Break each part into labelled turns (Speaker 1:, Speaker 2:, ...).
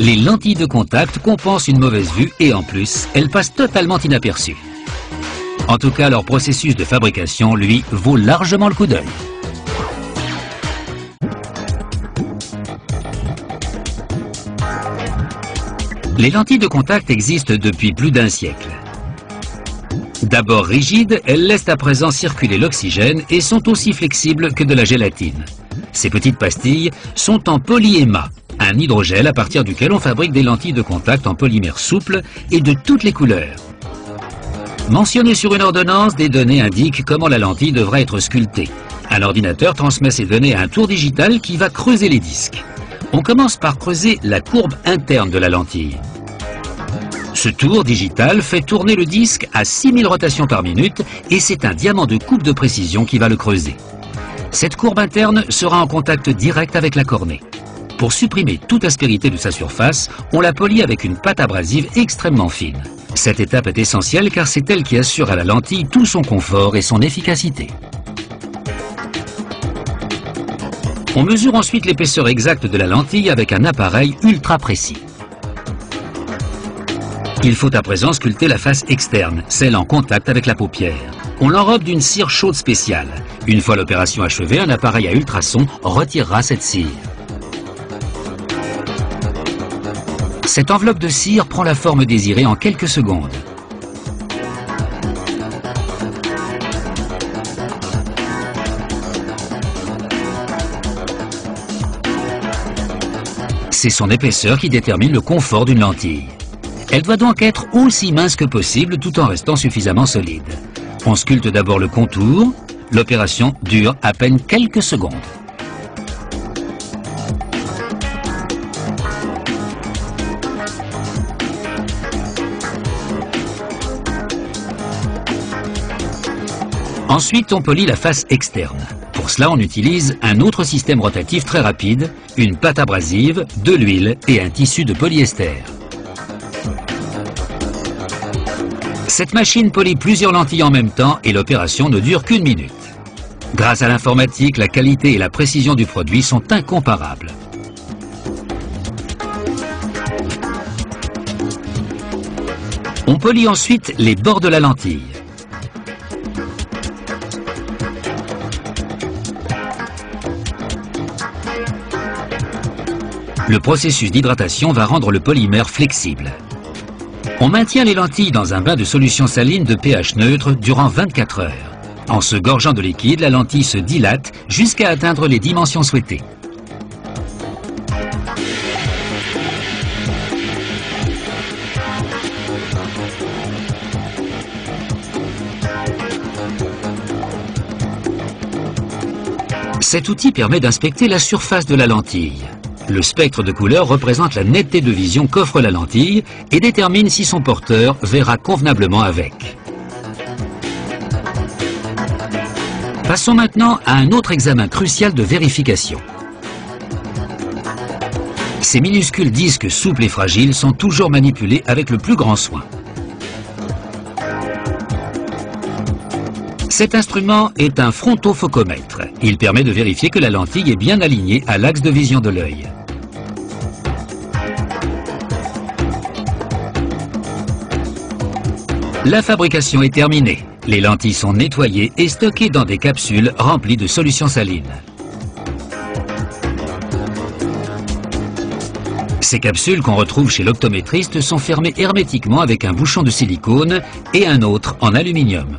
Speaker 1: Les lentilles de contact compensent une mauvaise vue et en plus, elles passent totalement inaperçues. En tout cas, leur processus de fabrication, lui, vaut largement le coup d'œil. Les lentilles de contact existent depuis plus d'un siècle. D'abord rigides, elles laissent à présent circuler l'oxygène et sont aussi flexibles que de la gélatine. Ces petites pastilles sont en polyéma, un hydrogel à partir duquel on fabrique des lentilles de contact en polymère souple et de toutes les couleurs. Mentionnées sur une ordonnance, des données indiquent comment la lentille devra être sculptée. Un ordinateur transmet ces données à un tour digital qui va creuser les disques. On commence par creuser la courbe interne de la lentille. Ce tour digital fait tourner le disque à 6000 rotations par minute et c'est un diamant de coupe de précision qui va le creuser. Cette courbe interne sera en contact direct avec la cornée. Pour supprimer toute aspérité de sa surface, on la polit avec une pâte abrasive extrêmement fine. Cette étape est essentielle car c'est elle qui assure à la lentille tout son confort et son efficacité. On mesure ensuite l'épaisseur exacte de la lentille avec un appareil ultra précis. Il faut à présent sculpter la face externe, celle en contact avec la paupière. On l'enrobe d'une cire chaude spéciale. Une fois l'opération achevée, un appareil à ultrasons retirera cette cire. Cette enveloppe de cire prend la forme désirée en quelques secondes. C'est son épaisseur qui détermine le confort d'une lentille. Elle doit donc être aussi mince que possible tout en restant suffisamment solide. On sculpte d'abord le contour. L'opération dure à peine quelques secondes. Ensuite, on polit la face externe. Pour cela, on utilise un autre système rotatif très rapide, une pâte abrasive, de l'huile et un tissu de polyester. Cette machine polit plusieurs lentilles en même temps et l'opération ne dure qu'une minute. Grâce à l'informatique, la qualité et la précision du produit sont incomparables. On polit ensuite les bords de la lentille. Le processus d'hydratation va rendre le polymère flexible. On maintient les lentilles dans un bain de solution saline de pH neutre durant 24 heures. En se gorgeant de liquide, la lentille se dilate jusqu'à atteindre les dimensions souhaitées. Cet outil permet d'inspecter la surface de la lentille. Le spectre de couleurs représente la netteté de vision qu'offre la lentille et détermine si son porteur verra convenablement avec. Passons maintenant à un autre examen crucial de vérification. Ces minuscules disques souples et fragiles sont toujours manipulés avec le plus grand soin. Cet instrument est un frontofocomètre. Il permet de vérifier que la lentille est bien alignée à l'axe de vision de l'œil. La fabrication est terminée. Les lentilles sont nettoyées et stockées dans des capsules remplies de solution saline. Ces capsules qu'on retrouve chez l'optométriste sont fermées hermétiquement avec un bouchon de silicone et un autre en aluminium.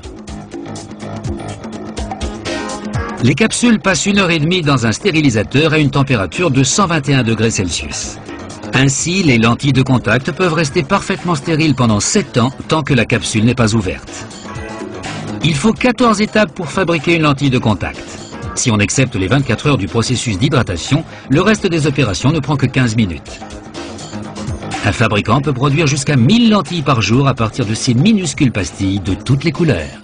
Speaker 1: Les capsules passent 1 heure et demie dans un stérilisateur à une température de 121 degrés Celsius. Ainsi, les lentilles de contact peuvent rester parfaitement stériles pendant 7 ans tant que la capsule n'est pas ouverte. Il faut 14 étapes pour fabriquer une lentille de contact. Si on accepte les 24 heures du processus d'hydratation, le reste des opérations ne prend que 15 minutes. Un fabricant peut produire jusqu'à 1000 lentilles par jour à partir de ces minuscules pastilles de toutes les couleurs.